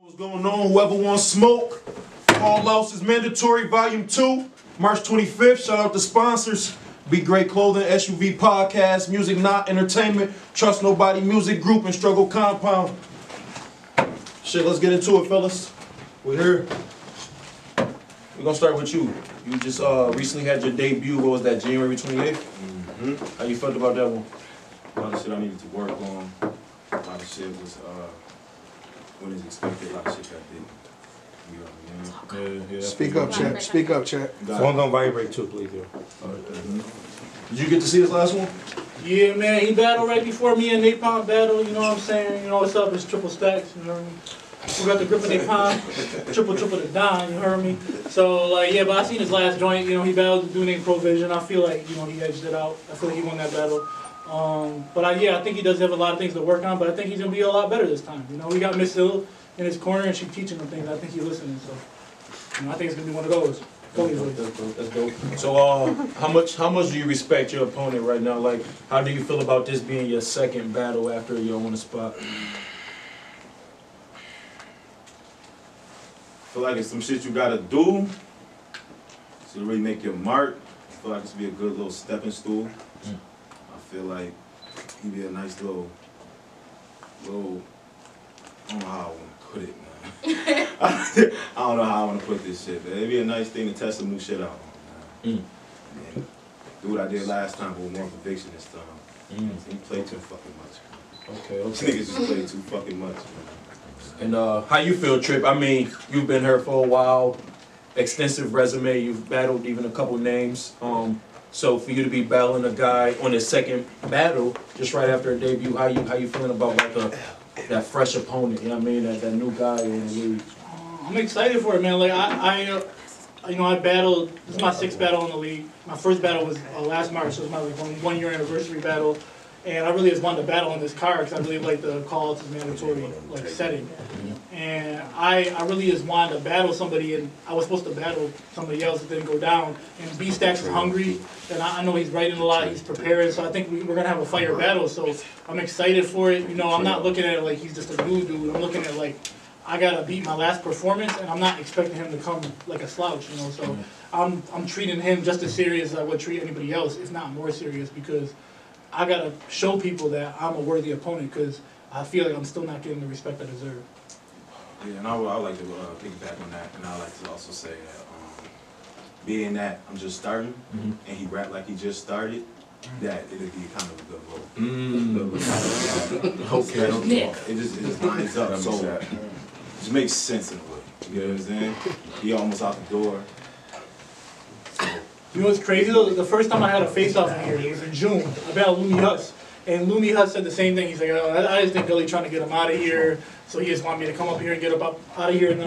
What's going on? Whoever wants smoke, All Outs is mandatory, Volume 2, March 25th. Shout out to sponsors: Be Great Clothing, SUV Podcast, Music Not Entertainment, Trust Nobody Music Group, and Struggle Compound. Shit, let's get into it, fellas. We're here. We're gonna start with you. You just recently had your debut. What was that, January 28th? Mm-hmm. How you felt about that one? A lot of shit I needed to work on. A lot of shit was when it's expected. A lot of shit got did. You know what I mean? Yeah. Speak up, chat. Speak up, chat. Phone's on vibrate too, please. Did you get to see this last one? Yeah, man, he battled right before me and Napalm battle, you know what I'm saying? You know what's up, it's triple stacks, you know what I mean? We got the grip of Napalm, triple the dime, you heard me? So, like, yeah, but I seen his last joint, you know, he battled the dude named Provision. I feel like, you know, he edged it out. I feel like he won that battle. But yeah, I think he does have a lot of things to work on, but I think he's going to be a lot better this time. You know, we got Miss Hill in his corner and she's teaching him things. I think he's listening, so, you know, I think it's going to be one of those. That's dope. So, how much do you respect your opponent right now? Like, how do you feel about this being your second battle after you won a spot? I feel like it's some shit you gotta do to really make your mark. I feel like this would be a good little stepping stool. I feel like he'd be a nice little, I don't know how I want to put it, man. I don't know how I want to put this shit, man. It'd be a nice thing to test some new shit out on, man. Do what I did last time, but with more conviction this time. He played too fucking much. Okay. These niggas just played too fucking much, man. And how you feel, Trip? I mean, you've been here for a while, extensive resume. You've battled even a couple names. So for you to be battling a guy on his second battle, just right after a debut, how you feeling about like that fresh opponent? You know what I mean? That new guy in the league. I'm excited for it, man. Like I battled. This is my 6th battle in the league. My first battle was last March, so it was my like 1 year anniversary battle. And I really just wanted to battle in this card because I really like the call outs mandatory like setting. And I really just wanted to battle somebody, and I was supposed to battle somebody else that didn't go down. And B-Stacks is hungry, and I know he's writing a lot, he's preparing, so I think we're gonna have a fire battle. So I'm excited for it. You know, I'm not looking at it like he's just a dude. I'm looking at it like I gotta beat my last performance, and I'm not expecting him to come like a slouch. You know, so I'm treating him just as serious as I would treat anybody else, if not more serious, because I gotta show people that I'm a worthy opponent, because I feel like I'm still not getting the respect I deserve. Yeah, and I would like to piggyback on that, and I would like to also say that being that I'm just starting, and he rap like he just started, that it'll be kind of a good look. Okay. It just lines up, so it just makes sense in a way. You know what I'm saying? He almost out the door. You know what's crazy though? The first time I had a face-off in here, it was in June. I battled Lumi Huss. And Lumi Huss said the same thing. He's like, oh, I just think Billy trying to get him out of here. So he just wanted me to come up here and get him out of here. And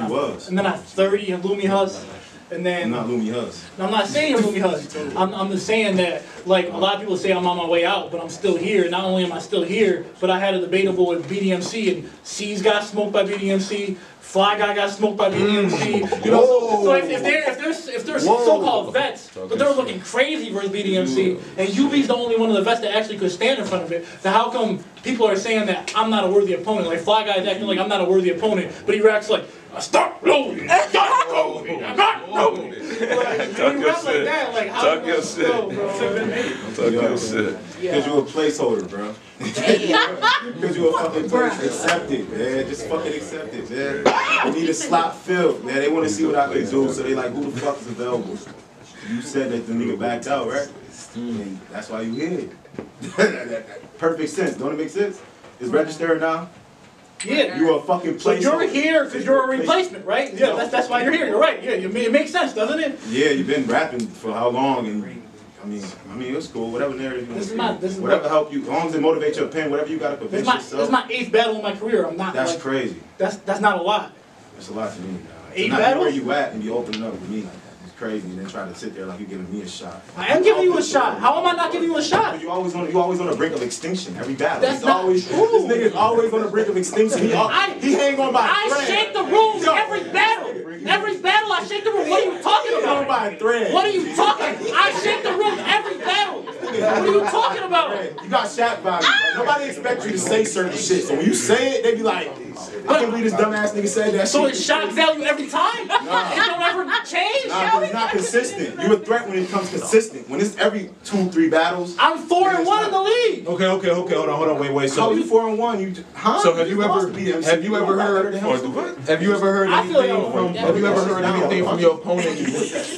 then I 30 and Lumi Huss. And then I'm not Lumi Huss. No, I'm not saying Lumi Huss. I'm just saying that, like, a lot of people say I'm on my way out, but I'm still here. Not only am I still here, but I had a debatable with BDMC, and C's got smoked by BDMC. Fly Guy got smoked by BDMC. You know, so if they're so-called vets, but they're looking crazy versus BDMC, and UB's the only one of the vets that actually could stand in front of it, then how come people are saying that I'm not a worthy opponent? Like Fly Guy's acting like I'm not a worthy opponent, but he raps like, stop loading, stop loading, I'm not loading. Talk your shit. Talk your shit. Talk your shit. Because you're a placeholder, bro. Because you're a fucking placeholder. Accept it, man. Just fucking accept it, man. They need a slot filled, man. They want to see what I can do, so they like, who the fuck is available? You said that the nigga backed out, right? And that's why you here. Perfect sense. Don't it make sense? It's registered now? Yeah. You're a fucking placeholder. So you're here because you're a replacement, right? Yeah, that's why you're here. You're right. Yeah, it makes sense, doesn't it? Yeah, you've been rapping for how long? And I mean, it's cool. Whatever narrative you want to do. Whatever help you, as long as it motivates your pen, whatever you got to convince yourself. This is my 8th battle in my career. I'm not. That's crazy. That's not a lot. It's a lot to me. 8 battles? Where you at and you opening up with me. Crazy, and then try to sit there like you're giving me a shot. I am giving you a shot. How am I not giving you a shot? Because you always on the brink of extinction every battle. That's not always true. This nigga's always on the brink of extinction. He hang on by a thread. I shake the room every battle. Every battle I shake the room. What are you talking about? On by a thread. What are you talking? I shake the room every battle. What are you talking about? You got shot by me. Nobody expects you to say certain shit. So when you say it, they be like, I can't believe this dumbass nigga said that. So shit. it's shock value every time? It don't ever change? Nah, but it's not consistent. You a threat when it comes consistent. When it's every 2-3 battles. I'm 4-1 in the league. Okay, hold on, wait. How So, you 4-1? You huh? so have you ever heard anything from your opponent?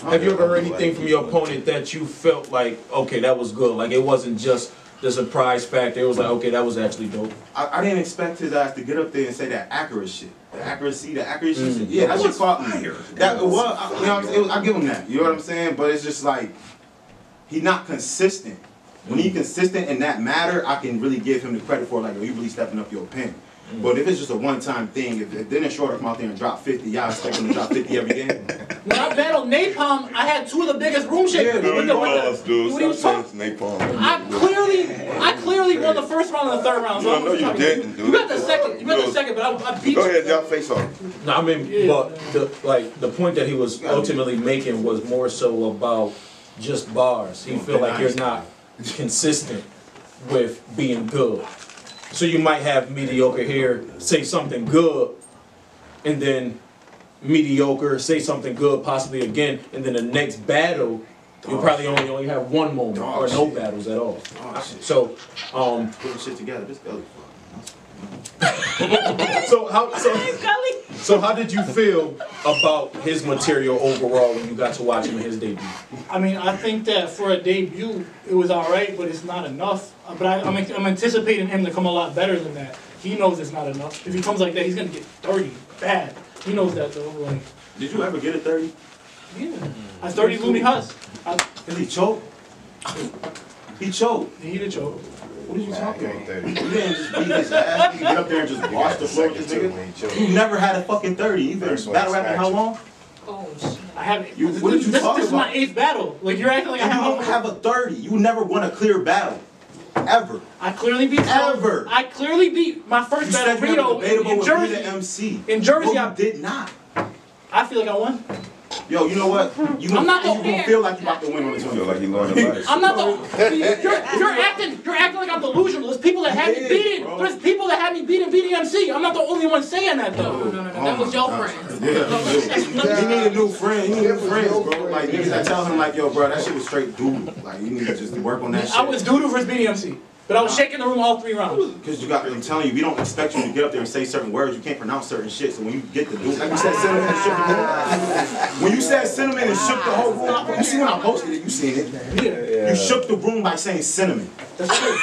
Have you ever heard anything from your opponent that you felt like, okay, that was good? Like it wasn't just the surprise factor. It was like, okay, that was actually dope. I didn't expect his ass to get up there and say that accurate shit. The accuracy shit. Yeah, that shit caught me. That was, you know what I'm saying? I give him that. You know what I'm saying? But it's just like, he's not consistent. When he's consistent in that matter, I can really give him the credit for like, you really stepping up your pen. But if it's just a one-time thing, if Dennis Schroeder come out there and drop 50, y'all expect him to drop 50 every game? When I battled Napalm, I had 2 of the biggest room shakers. Yeah, What he was talking. I clearly won the first round and the third round. So No, you didn't, dude. You got the second, but I beat you. Go ahead, y'all face off. No, I mean, but the point that he was ultimately making was more so about just bars. He feel like you're not consistent with being good. So you might have mediocre here, say something good, and then mediocre, say something good, possibly again, and then the next battle, you'll probably only have one moment or no battles at all. So, Putting shit together, this belly so how did you feel about his material overall when you got to watch him in his debut? I mean, I think that for a debut, it was all right, but it's not enough. But I'm anticipating him to come a lot better than that. He knows it's not enough. If he comes like that, he's gonna get 30 bad. He knows that though. Like, Did you ever get a 30? yeah, I 30 Lumi Huss. Cause he choked. He choked. He did choke. What are you talking about? You didn't just beat his ass. You get up there and just wash the floor with this nigga. You never had a fucking 30. You've been battle rapping how long? Oh shit. I haven't. What did you talk This is my about? 8th battle. Like you're acting like I You don't have. have a 30. You never won a clear battle. Ever. I clearly beat. Ever. I clearly beat my first You battle, said you Rito, were debatable in with Jersey. Rita MC. In Jersey, No, I you did not. I feel like I won. Yo, you know what? You I'm not gonna feel like you about to win on this I feel one. like he learned a lot. I'm not the. You're acting like I'm delusional. There's people that had me did, beaten. bro. There's people that had me beating BDMC. I'm not the only one saying that though. No, that was your friend. He need a new friend. He need new friends, bro. Like niggas that tell him like, yo, bro, that shit was straight doodle. Like you need to just work on that shit. I was doodoo versus BDMC, but I was shaking the room all 3 rounds. Because I'm telling you, we don't expect you to get up there and say certain words. You can't pronounce certain shit. So when you get the dude, like you said, cinnamon and shook the room. When you said cinnamon and shook the whole room, you see when I posted it, you seen it. Yeah, You shook the room by saying cinnamon. that's true.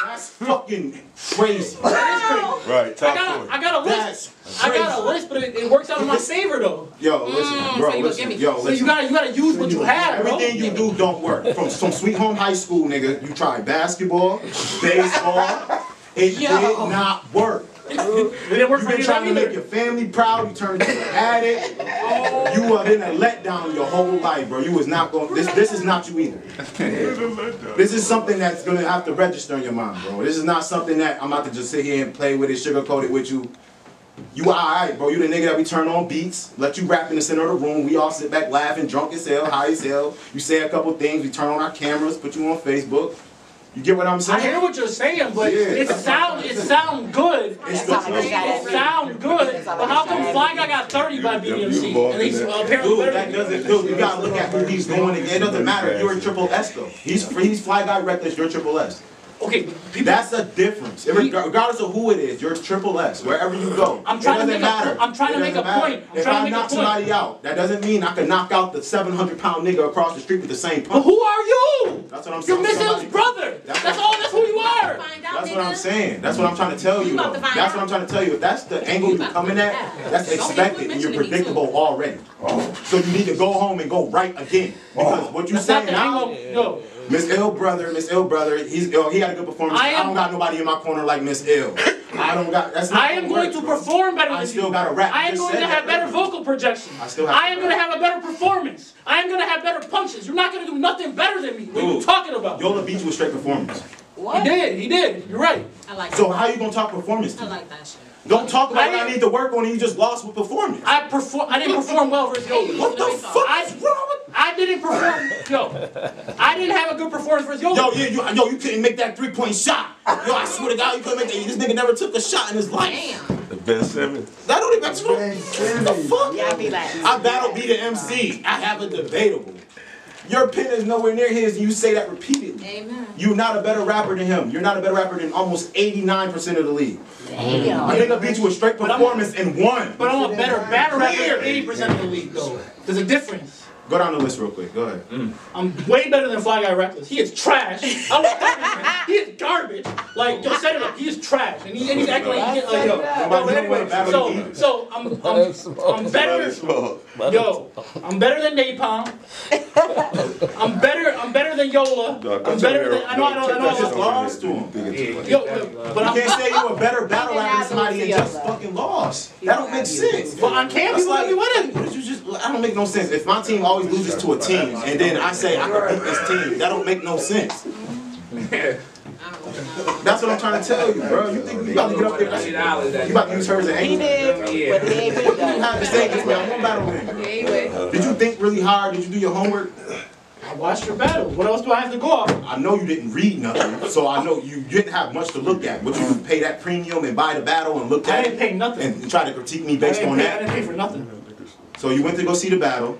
That's fucking crazy. That is crazy. Right, top story. I got a list. That's I got a crazy. list, but it works out in my favor though. Yo, listen, bro, so you listen. give me- Yo, So you listen. gotta use what you have, bro. Everything you do don't work. From Sweet Home High School, nigga, you tried basketball, baseball. It did not work. It didn't work You've for been you trying to make either. your family proud. You turned into an addict. You have been a letdown your whole life, bro. You was not going. This is not you either. This is something that's gonna have to register in your mind, bro. This is not something that I'm about to just sit here and play with it, sugarcoat it with you. You alright, bro. You the nigga that we turn on beats, let you rap in the center of the room. We all sit back laughing, drunk as hell, high as hell. You say a couple things. We turn on our cameras, put you on Facebook. You get what I'm saying? I hear what you're saying, but Yeah, it that's sound good. It's That's all I the got. It sound good. But how come Fly Guy got 30 by BDMC? And he's apparently Dude, better that than me. doesn't. Dude, you gotta look at who he's going against. It doesn't matter. You're a triple S though. He's Fly Guy Reckless. You're triple S. Okay, people. That's a difference. Regardless of who it is, you're triple S. Wherever you go, I'm trying to it doesn't make a matter. po- I'm trying to It make a doesn't matter. point. I'm If trying to I make a knock point. somebody out, that doesn't mean I can knock out the 700-pound nigga across the street with the same But punch. who are you? That's what I'm You're saying. Miss Hill's Somebody- brother. That's That's what- all. That's who you are. Find out, That's what I'm nigga. saying. That's what I'm trying to tell you. You about Though. to find That's what out. I'm trying to tell you. If that's the angle You you're about to coming find at, out. that's Don't expected even and you're mention me, too. predictable already. So you need to go home and go right again. Because what you That's not saying the now, angle. Yo, Miss Ill brother, he had a good performance. I I am- don't got nobody in my corner like Miss Ill. I don't got. That's not I am gonna going work, to bro. perform better than I you. still gotta rap. I am Just going said to that have better earlier. vocal projection. I still have I to am going to rap. have a better performance. I am going to have better punches. You're not going to do nothing better than me. What are you Dude, talking about? Yola beat you with straight performance. What? He did. You're right. I like So that. how you gonna talk performance? To I me? like that shit. Don't talk about what I- I need to work on and you just lost with performance. I didn't perform well versus Yola. What the fuck is wrong with? I didn't perform. Yo, I didn't have a good performance versus Yola. You couldn't make that 3-point shot. Yo, I swear to God, you couldn't make that. This nigga never took a shot in his life. Damn. The Ben Simmons. That don't even what the fuck? Yeah, be like. I battle be the MC. I have a debatable. Your pen is nowhere near his, and you say that repeatedly. Amen. You're not a better rapper than him. You're not a better rapper than almost 89% of the league. Damn. I nigga beat you a straight performance and won. But I'm a better battle rapper than 80% of the league, though. There's a difference. Go down the list real quick. Go ahead. I'm way better than Fly Guy Reckless. He is trash. He is garbage. Like, just set it up. He is trash. And he's acting like he can't, yo. But anyway, so I'm better. Yo, I'm better than Napalm. I'm better than Yola. I'm better than, I know. I just lost to him. Yo, but You I'm can't say you're a better battle rapper than somebody and just fucking lost. That don't make sense. But on camp, you want to be winning. I don't make no sense. If my team always loses to a team, and then I say I can beat this team, that don't make no sense. That's what I'm trying to tell you, bro. You think you about to get up there? You about to use hers as He did, but he ain't been You have to say this, man. I'm gonna battle him. done. Did you think really hard? Did you do your homework? I watched your battle. What else do I have to go off? I know you didn't read nothing, so I know you didn't have much to look at. Would you pay that premium and buy the battle and look I at didn't pay nothing. and try to critique me based on I that? didn't pay for nothing. So you went to go see the battle.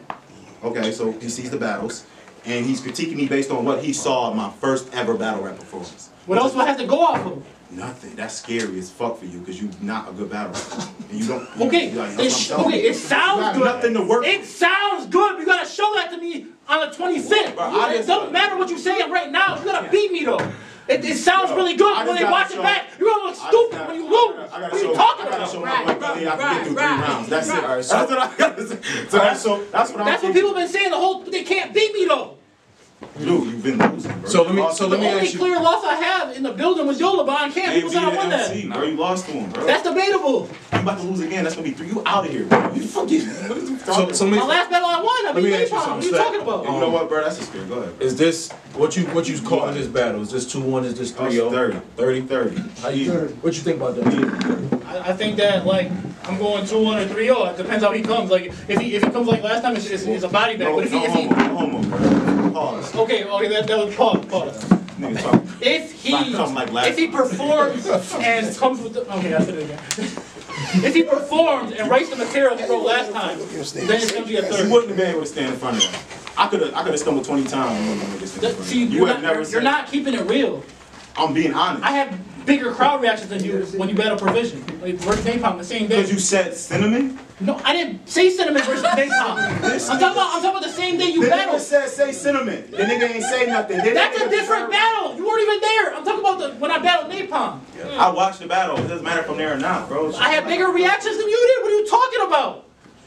Okay, so he sees the battles, and he's critiquing me based on what he saw in my first ever battle rap performance. What else do I have to go off of? Nothing. That's scary as fuck for you because you're not a good battle rapper. And you don't. Okay, it sounds You have good. nothing to work. It sounds good. You gotta show that to me on the 25th. Bro, It doesn't matter what you say right now. You gotta beat me though. It sounds really good. When they watch it back, you're gonna look stupid when you lose. What are you talking about? I can get through 3 rounds. That's it. That's what I gotta say. That's what people have been saying the whole. They can't beat me though. Dude, you've been losing, bro. So let me The ask only you. clear loss I have in the building was Yola, but on camp people said I won that. Bro, you lost to him, bro. That's debatable. You about to lose again. That's gonna be 3. You out of here, bro. You fucking. What are you talking about? So let me. My last battle I won. I Let beat me ask you Napalm. What are you something, talking about? You know what, bro? That's a scare. Go ahead. Is this what you calling this battle? Is this 2-1? Is this 3-0? 30. How you? What you think about that? I think that like I'm going 2-1 or 3-0. It depends how he comes. Like if he comes like last time, it's a body bag. No, But if he no homo, bro. Pause. okay, that was pause. Nigga talk. If he performs and comes with the, okay, I said it again. If he performs and writes the material he wrote last time, then it's gonna be a You 30. wouldn't have been able to stand in front of him. I could have stumbled 20 times and wouldn't have been able to stand in front of See, him. You would have never said. you're not keeping it real. I'm being honest. I have bigger crowd reactions than you when you battle Provision. Like versus Napalm the same day. Because you said cinnamon? No, I didn't say Cinnamon versus Napalm. I'm talking about the same day you The nigga battled. said say cinnamon. The nigga ain't say nothing. That's a different battle. You weren't even there. I'm talking about when I battled Napalm. I watched the battle. It doesn't matter if I'm there or not, bro. I had bigger reactions than you did. What are you talking about?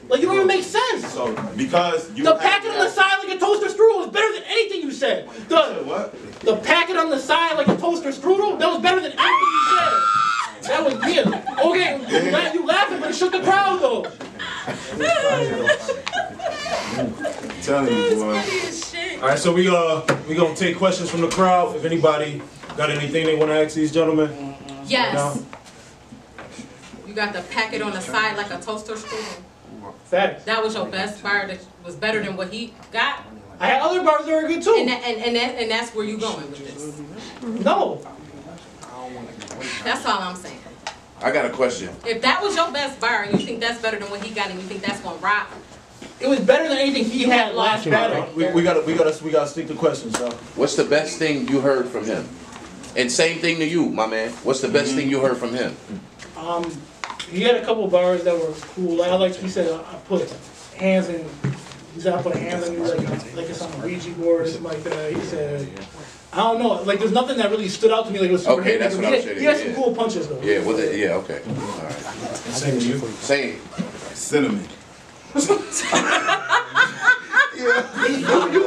Like, you don't even make sense. So, because you The packet on the side like a toaster strudel was better than anything you said. What? The packet on the side like a toaster strudel, that was better than anything you said. That was yeah. Okay, you laughing, but it shook the crowd though. I'm telling you, boy. All right, so we gonna take questions from the crowd. If anybody got anything they want to ask these gentlemen. Yes. No? You got the packet on the side like a toaster strudel. Facts. That was your best bar that was better than what he got? I had other bars that were good too. And that's where you going with this? No. That's all I'm saying. I got a question. If that was your best bar and you think that's better than what he got and you think that's gonna rock, It was better than anything he had last battle. We gotta stick to questions, so. What's the best thing you heard from him? And same thing to you, my man. What's the best thing you heard from him? He had a couple bars that were cool. Like he said, I put hands in. He said I put hands on you like it's on a Ouija board or something like that. He said, I don't know. Like there's nothing that really stood out to me. Like it was super Okay, heavy. that's what I'm saying. He had some cool punches though. Yeah, okay. All right. Same to you. Same. Cinnamon. You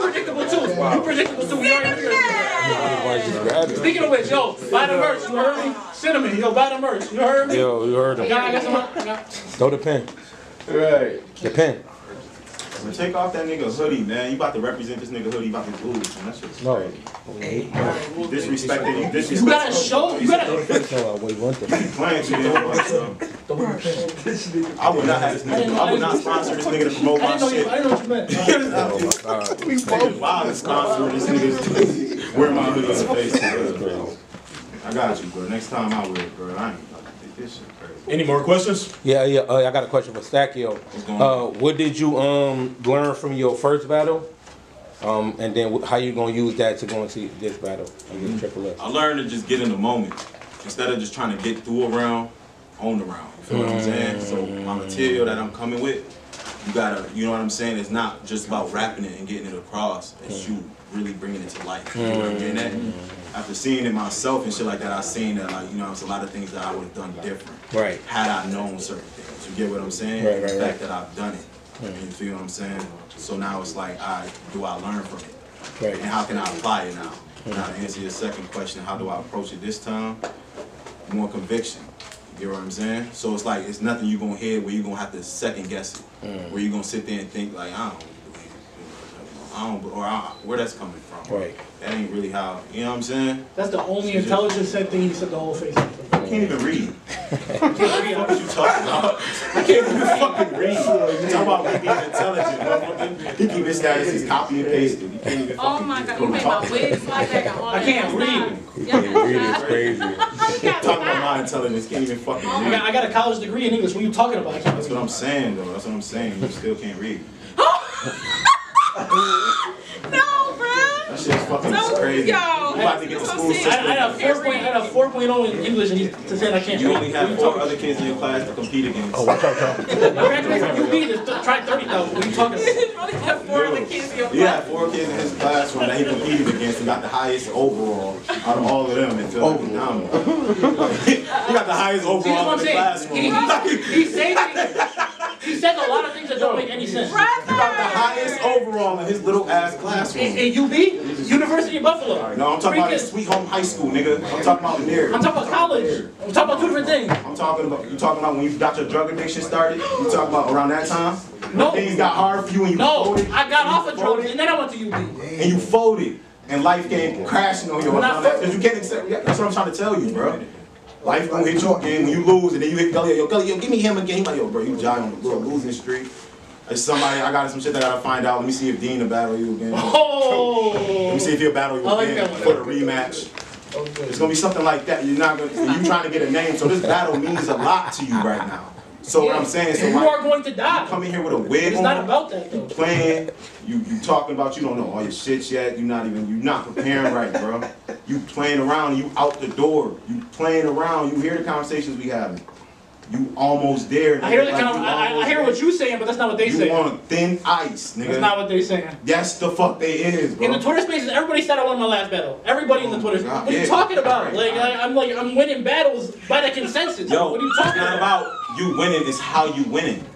predictable too. You predictable too. We already figured. Speaking of which, yo, buy the merch. You heard me? Cinnamon. Yo, buy the merch. You heard me? Yo, you heard him. I got some. Throw the pen. Right. The pen. Man, take off that nigga hoodie, man. You about to represent this nigga hoodie, you about to lose, man. That shit's crazy. You disrespected, you disrespected. You gotta show, you gotta. You playing too damn much, bro. I would not have this nigga. I would not sponsor this nigga to promote my shit. I didn't know what you meant. We both wild sponsor this nigga. Wear my hoodie in the face, bro. I got you, bro. Next time I wear it, bro. I ain't about to take this shit crazy. Any more questions? Yeah. I got a question for STACKIO. What's going on? What did you learn from your first battle? And then how you gonna use that to go into this battle against Triple X? I learned to just get in the moment instead of just trying to get through a round, own the round. You feel what I'm saying? So my material that I'm coming with, you gotta, you know what I'm saying? It's not just about rapping it and getting it across. It's you really bringing it to life. You know what I'm getting at? After seeing it myself and shit like that, I seen that, like, you know, it's a lot of things that I would have done different. Right. Had I known certain things. You get what I'm saying? Right, The fact that I've done it. You feel what I'm saying? So now it's like, do I learn from it? Right. And how can I apply it now? Now to answer your second question, how do I approach it this time? More conviction. You get what I'm saying? So it's like, it's nothing you're gonna hear where you're gonna have to second guess it. Where you're gonna sit there and think like, where that's coming from. Right. That ain't really how, you know what I'm saying? That's the only intelligent said thing he said the whole face. I can't even read. What are you talking about? I can't even fucking read. You talking about me being intelligent, motherfucker. He keep his status, he's copy and pasting. He can't even Oh my God, you made my wig fly back and all that. I can't read. It's crazy. talking about my intelligence, can't even fucking read. I got a college degree in English. What are you talking about? I can't That's what I'm saying, though. That's what I'm saying. You still can't read. No, bruh. That shit's fucking crazy. Yo, you about to get the school system. I had a 4.0 in English, and he's saying I can't You read. only have 4 other kids in your class to compete against. Oh, watch out, Tom. I graduated from UB to try 30,000. What are you talking about? You really have 4 other kids in your He had 4 kids in his classroom that he competed against and got the highest overall out of all of them and feel like he's dominant. He got the highest See, that's overall what in I'm the saying. classroom. He said a lot of things that don't make any sense. He got the highest overall in his little ass classroom. In UB, University of Buffalo. No, I'm talking about his Sweet Home High School, nigga. I'm talking about there. I'm talking about college. I'm talking about 2 different things. I'm talking about, you talking about when you got your drug addiction started? You talking about around that time? No. When things got hard for you and you No, folded? I got off of drugs folded? and then I went to UB. And you folded. And life came crashing on you. Because you can't accept, that's what I'm trying to tell you, bro. Life gonna hit you again when you lose, and then you hit Gully, yo, give me him again. He like, yo, bro, you giant on the little losing streak. It's somebody, I got some shit that I gotta find out. Let me see if Dean will battle you again. Oh! Let me see if he'll battle you I like again that one. for the rematch. It's gonna be something like that. You're not gonna, you trying to get a name, so this battle means a lot to you right now. So what I'm saying, so You like, are going to die. you come in here with a wig It's on, not about that you though. playing, you talking about you don't know all your shit yet, you're not preparing right, bro. You playing around, you out the door, you playing around, you hear the conversations we having. You almost there. I hear nigga, I hear what you're saying, but that's not what they you say. on thin ice, nigga. That's not what they saying. Yes, the fuck they is, bro. In the Twitter spaces, everybody said I won my last battle. Everybody in the Twitter. God, What are you yeah. talking about? Right. I'm winning battles by the consensus. Yo, what are you it's talking not about? about you winning, it's how you winning.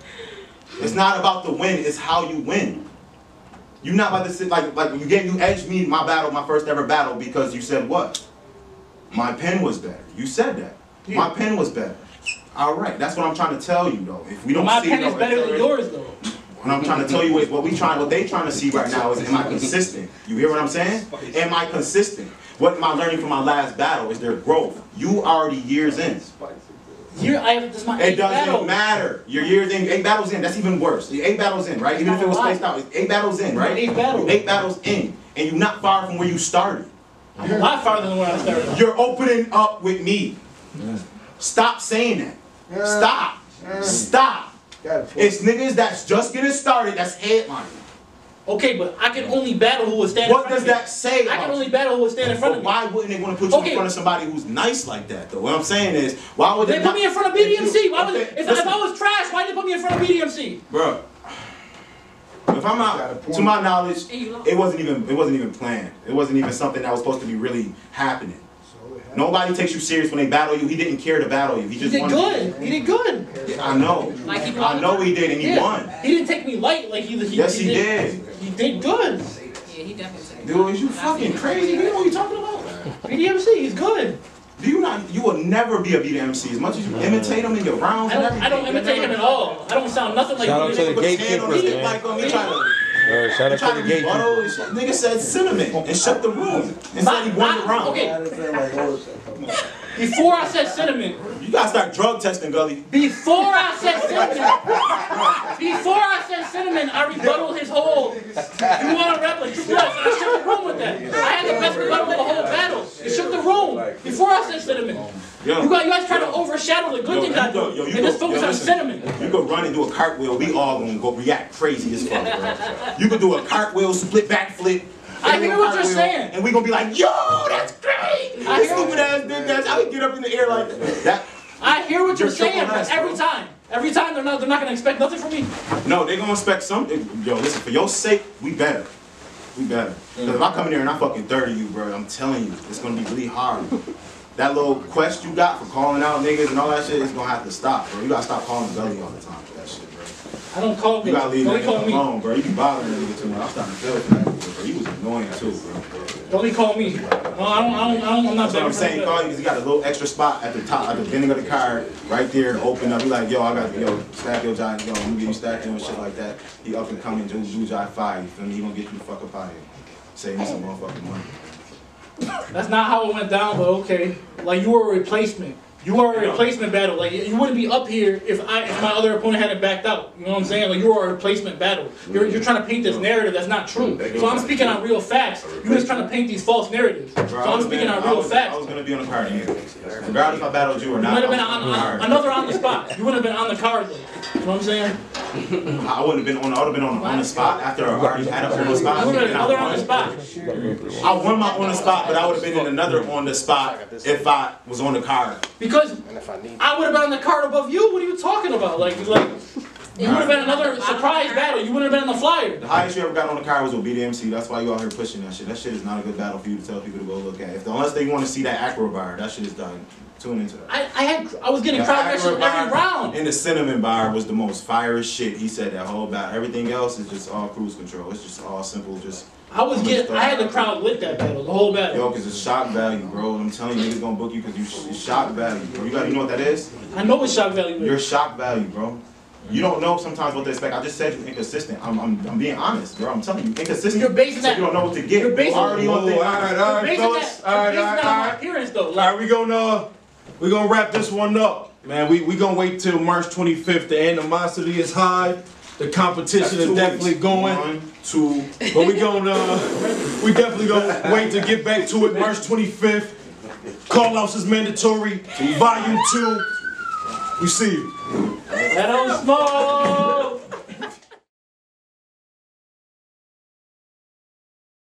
It's not about the win, it's how you win. You're not about to sit like you edged me my battle, my first ever battle, because you said what? My pen was better. You said that. Yeah. My pen was better. All right, that's what I'm trying to tell you though. If we don't My see pen no is better than acceleration- yours though. What I'm trying to tell you is what they trying to see right now is, am I consistent? You hear what I'm saying? Am I consistent? What am I learning from my last battle is their growth. You already years in. This is my It 8th doesn't battle. matter. Your years in, 8 battles in, that's even worse. You're 8 battles in, right? Even if it was spaced out, it's 8 battles in, right? 8 battles. You're 8 battles in, and you're not far from where you started. I'm a lot farther than where I started. You're opening up with me. Stop saying that. Stop. Stop. It's niggas that's just getting started that's headlining. Okay, but I can only battle who was standing What in front does of me. that say? I can about only you? battle who was standing in front But of me. why wouldn't they want to put you Okay. in front of somebody who's nice like that, though? What I'm saying is, why would They put me in front of BDMC. Why would Okay, if listen. I was trash, why did they put me in front of BDMC? Bro, if I'm not, to my knowledge, it wasn't even planned. It wasn't even something that was supposed to be really happening. Nobody takes you serious when they battle you. He didn't care to battle you. He He just did wanted good. He did good. Yeah, I know. Like he I know he did, and he Yeah. won. He didn't take me light like he Yes, he did. He did good. Yeah, he definitely said. Dude, is you fucking crazy? You know what you talking about? BDMC, he's good. Do you not? You will never be a beat MC as much as you imitate him in your rounds. I don't imitate him at all. I don't sound nothing like Shout out to the Put his hand on his gatekeepers, hip like man. on me trying to. Shout out Trying to to the rebuttal gatekeepers. and shit. Nigga said cinnamon and shut the room. And said he won the round. Okay, before I said cinnamon, You gotta start drug testing, Gully. before I said cinnamon, I rebutted his whole, you want to rap like True Bloods, and I shook the room with that. I had the best rebuttal of the whole battle. It shook the room before I said cinnamon. Yo. You guys try to overshadow the good things I do, and just focus on cinnamon. You go run and do a cartwheel, we all gonna go react crazy as fuck, bro. You could do a cartwheel, split backflip. I hear what you're saying. And we gonna be like, yo, that's great! I hear Stupid ass did that. How we get up in the air like that? I hear what you're You're triple saying, but S, every time they're not gonna expect nothing from me. No, they gonna expect something. Yo, listen, for your sake, we better. We better. Because if I come in here and I fucking 30 you, bro, I'm telling you, it's gonna be really hard. That little quest you got for calling out niggas and all that shit is gonna have to stop, bro. You gotta stop calling Gully all the time for that shit, bro. I don't call me. You gotta leave that Don't call nigga me. alone, bro. You be bothering that nigga too much. I'm starting to feel for that nigga, bro. He was annoying too, bro. Don't call me. No, I'm not That's what I'm saying, call you because he got a little extra spot at the top, at the beginning of the card, right there to open up. He like, yo, I got, yo, STACKIO Jai, yo, I'm gonna give you STACKIO and shit like that. He up and coming, do Jai 5, you feel me? He gonna get you the fuck up out of here. Save me some motherfucking money. That's not how it went down, but okay. Like, you were a replacement. You are a replacement battle. Like, you wouldn't be up here if my other opponent hadn't backed out. You know what I'm saying? Like, you are a replacement battle. You're trying to paint this narrative that's not true. So I'm speaking on real facts. You're just trying to paint these false narratives. So I'm speaking on real facts. I was gonna be on the card anyway. Regardless if I battled you or You not. might have been I was the on card. another on the spot. You wouldn't have been on the card, though. You know what I'm saying? I wouldn't have been on. I would have been on the spot after I already had a on the spot. You would have been another on the spot. I won my on the spot, but I would have been in another on the spot if I was on the card. Because I would have been on the card above you. What are you talking about? Like you would have been another surprise battle. You wouldn't have been on the flyer. The highest you ever got on the card was with BDMC. That's why you out here pushing that shit. That shit is not a good battle for you to tell people to go look at. Unless they want to see that acro bar, that shit is done. Tune into that. I was getting crowd reaction every round. And the cinnamon bar was the most fire shit. He said that whole battle. Everything else is just all cruise control. It's just all simple. Just I had the crowd lit that battle, the whole battle. yo, cause it's shock value, bro. I'm telling you, niggas gonna book you cause it's shock value, bro. You know what that is? I know what shock value is. You're shock value, bro. You don't know sometimes what to expect. I just said you're inconsistent. I'm being honest, bro. I'm telling you, inconsistent. You're basing so that. you don't know what to get. You're basing already on things. All right, fellas. All right, on my appearance though. All right, we gonna wrap this one up, man. We gonna wait till March 25th. The animosity is high. The competition is definitely going. 1, 2. But we definitely gonna wait to get back to it. March 25th. Call outs is mandatory. Volume 2. We see you. Let 'em smoke.